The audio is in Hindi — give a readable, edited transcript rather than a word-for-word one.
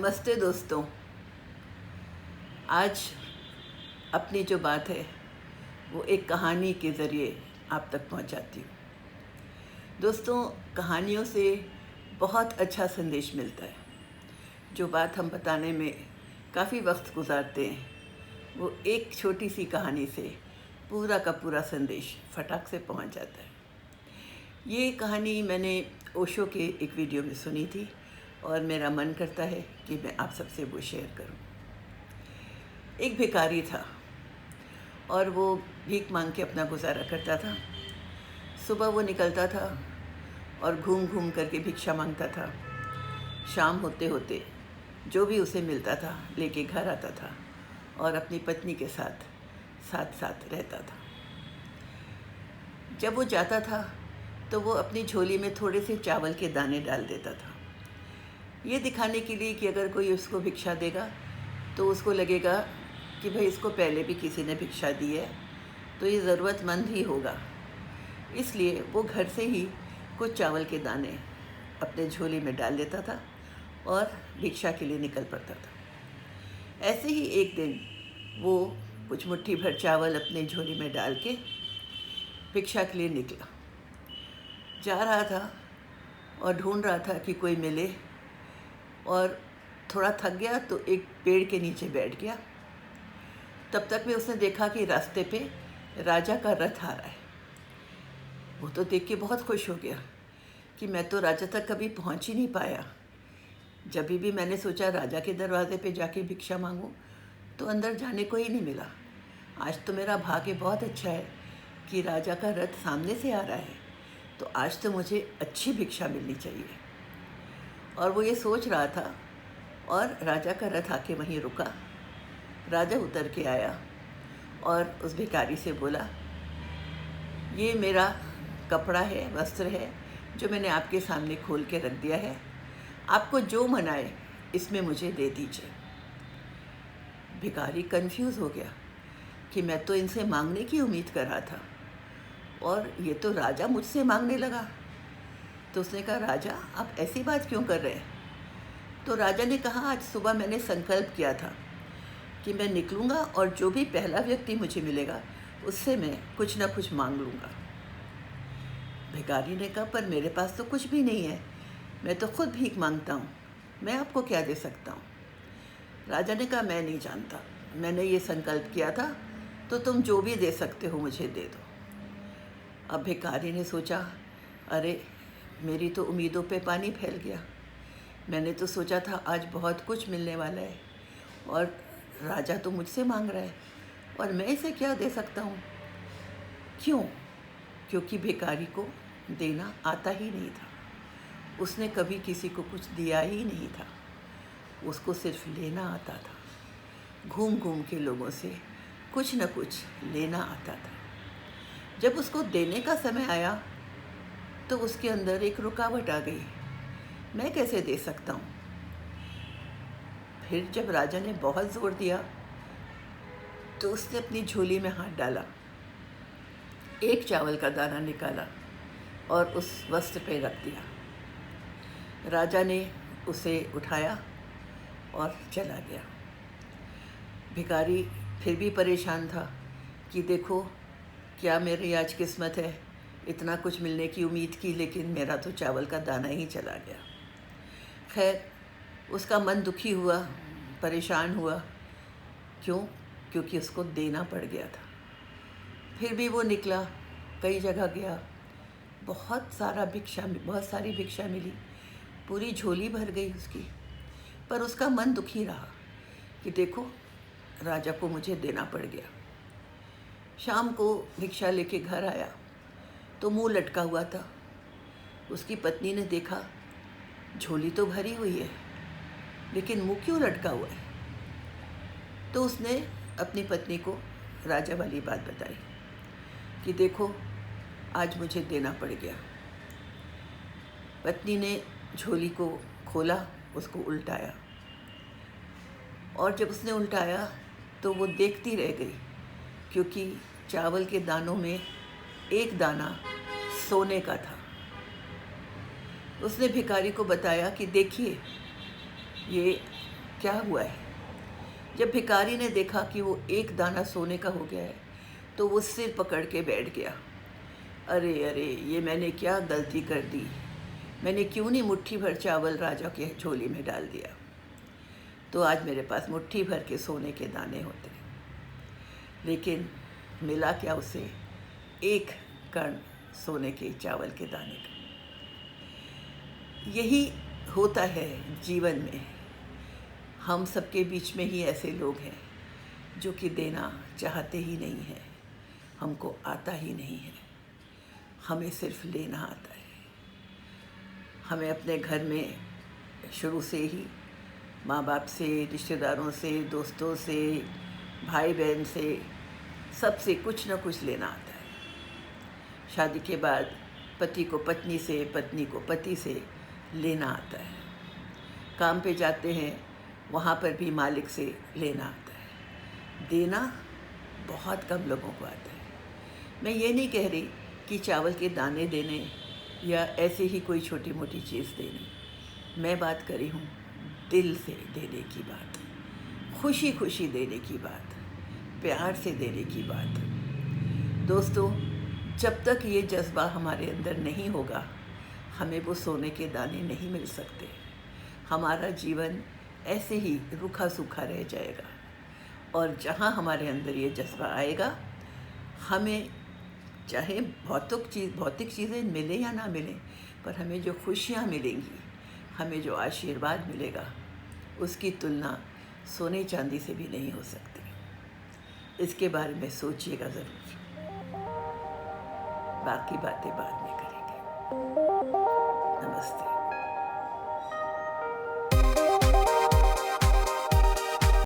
नमस्ते दोस्तों। आज अपनी जो बात है वो एक कहानी के ज़रिए आप तक पहुंचाती हूँ। दोस्तों, कहानियों से बहुत अच्छा संदेश मिलता है। जो बात हम बताने में काफ़ी वक्त गुजारते हैं, वो एक छोटी सी कहानी से पूरा का पूरा संदेश फटाक से पहुंच जाता है। ये कहानी मैंने ओशो के एक वीडियो में सुनी थी और मेरा मन करता है कि मैं आप सबसे वो शेयर करूं। एक भिखारी था और वो भीख मांग के अपना गुजारा करता था। सुबह वो निकलता था और घूम घूम करके भिक्षा मांगता था। शाम होते होते जो भी उसे मिलता था लेके घर आता था और अपनी पत्नी के साथ साथ साथ रहता था। जब वो जाता था तो वो अपनी झोली में थोड़े से चावल के दाने डाल देता था, ये दिखाने के लिए कि अगर कोई उसको भिक्षा देगा तो उसको लगेगा कि भाई इसको पहले भी किसी ने भिक्षा दी है तो ये ज़रूरतमंद ही होगा। इसलिए वो घर से ही कुछ चावल के दाने अपने झोली में डाल देता था और भिक्षा के लिए निकल पड़ता था। ऐसे ही एक दिन वो कुछ मुट्ठी भर चावल अपने झोली में डाल के भिक्षा के लिए निकला। जा रहा था और ढूंढ रहा था कि कोई मिले, और थोड़ा थक गया तो एक पेड़ के नीचे बैठ गया। तब तक में उसने देखा कि रास्ते पे राजा का रथ आ रहा है। वो तो देख के बहुत खुश हो गया कि मैं तो राजा तक कभी पहुंच ही नहीं पाया। जब भी मैंने सोचा राजा के दरवाजे पे जाके भिक्षा मांगूं तो अंदर जाने को ही नहीं मिला। आज तो मेरा भाग्य बहुत अच्छा है कि राजा का रथ सामने से आ रहा है, तो आज तो मुझे अच्छी भिक्षा मिलनी चाहिए। और वो ये सोच रहा था और राजा का रथ आके वहीं रुका। राजा उतर के आया और उस भिखारी से बोला, ये मेरा कपड़ा है, वस्त्र है, जो मैंने आपके सामने खोल के रख दिया है। आपको जो मनाए इसमें मुझे दे दीजिए। भिखारी कंफ्यूज हो गया कि मैं तो इनसे मांगने की उम्मीद कर रहा था और ये तो राजा मुझसे मांगने लगा। तो उसने कहा, राजा आप ऐसी बात क्यों कर रहे हैं? तो राजा ने कहा, आज सुबह मैंने संकल्प किया था कि मैं निकलूँगा और जो भी पहला व्यक्ति मुझे मिलेगा उससे मैं कुछ ना कुछ मांग लूँगा। भिखारी ने कहा, पर मेरे पास तो कुछ भी नहीं है, मैं तो खुद भीख मांगता हूँ, मैं आपको क्या दे सकता हूँ? राजा ने कहा, मैं नहीं जानता, मैंने ये संकल्प किया था, तो तुम जो भी दे सकते हो मुझे दे दो। अब भिखारी ने सोचा, अरे मेरी तो उम्मीदों पे पानी फैल गया। मैंने तो सोचा था आज बहुत कुछ मिलने वाला है और राजा तो मुझसे मांग रहा है और मैं इसे क्या दे सकता हूँ? क्यों? क्योंकि भिखारी को देना आता ही नहीं था। उसने कभी किसी को कुछ दिया ही नहीं था, उसको सिर्फ लेना आता था। घूम घूम के लोगों से कुछ न कुछ लेना आता था। जब उसको देने का समय आया तो उसके अंदर एक रुकावट आ गई, मैं कैसे दे सकता हूँ? फिर जब राजा ने बहुत ज़ोर दिया तो उसने अपनी झोली में हाथ डाला, एक चावल का दाना निकाला और उस वस्त्र पे रख दिया। राजा ने उसे उठाया और चला गया। भिखारी फिर भी परेशान था कि देखो क्या मेरी आज किस्मत है, इतना कुछ मिलने की उम्मीद की, लेकिन मेरा तो चावल का दाना ही चला गया। खैर, उसका मन दुखी हुआ, परेशान हुआ। क्यों? क्योंकि उसको देना पड़ गया था। फिर भी वो निकला, कई जगह गया, बहुत सारी भिक्षा मिली, पूरी झोली भर गई उसकी, पर उसका मन दुखी रहा कि देखो राजा को मुझे देना पड़ गया। शाम को भिक्षा लेके घर आया तो मुंह लटका हुआ था। उसकी पत्नी ने देखा, झोली तो भरी हुई है लेकिन मुंह क्यों लटका हुआ है? तो उसने अपनी पत्नी को राजा वाली बात बताई कि देखो आज मुझे देना पड़ गया। पत्नी ने झोली को खोला, उसको उल्टाया, और जब उसने उल्टाया तो वो देखती रह गई, क्योंकि चावल के दानों में एक दाना सोने का था। उसने भिखारी को बताया कि देखिए ये क्या हुआ है। जब भिखारी ने देखा कि वो एक दाना सोने का हो गया है तो वो सिर पकड़ के बैठ गया। अरे अरे, ये मैंने क्या गलती कर दी, मैंने क्यों नहीं मुट्ठी भर चावल राजा के झोली में डाल दिया, तो आज मेरे पास मुट्ठी भर के सोने के दाने होते। लेकिन मिला क्या उसे, एक कण सोने के चावल के दाने का। यही होता है जीवन में। हम सबके बीच में ही ऐसे लोग हैं जो कि देना चाहते ही नहीं हैं, हमको आता ही नहीं है, हमें सिर्फ लेना आता है। हमें अपने घर में शुरू से ही माँ बाप से, रिश्तेदारों से, दोस्तों से, भाई बहन से, सबसे कुछ ना कुछ लेना आता है। शादी के बाद पति को पत्नी से, पत्नी को पति से लेना आता है। काम पे जाते हैं, वहाँ पर भी मालिक से लेना आता है। देना बहुत कम लोगों को आता है। मैं ये नहीं कह रही कि चावल के दाने देने या ऐसे ही कोई छोटी मोटी चीज़ देनी। मैं बात करी हूँ दिल से देने की बात, खुशी खुशी देने की बात, प्यार से देने की बात। दोस्तों, जब तक ये जज्बा हमारे अंदर नहीं होगा, हमें वो सोने के दाने नहीं मिल सकते। हमारा जीवन ऐसे ही रूखा सूखा रह जाएगा। और जहाँ हमारे अंदर ये जज्बा आएगा, हमें चाहे भौतिक चीज़ें मिले या ना मिले, पर हमें जो खुशियाँ मिलेंगी, हमें जो आशीर्वाद मिलेगा, उसकी तुलना सोने चांदी से भी नहीं हो सकती। इसके बारे में सोचिएगा ज़रूर। बाकी बातें बाद में करेंगे। नमस्ते।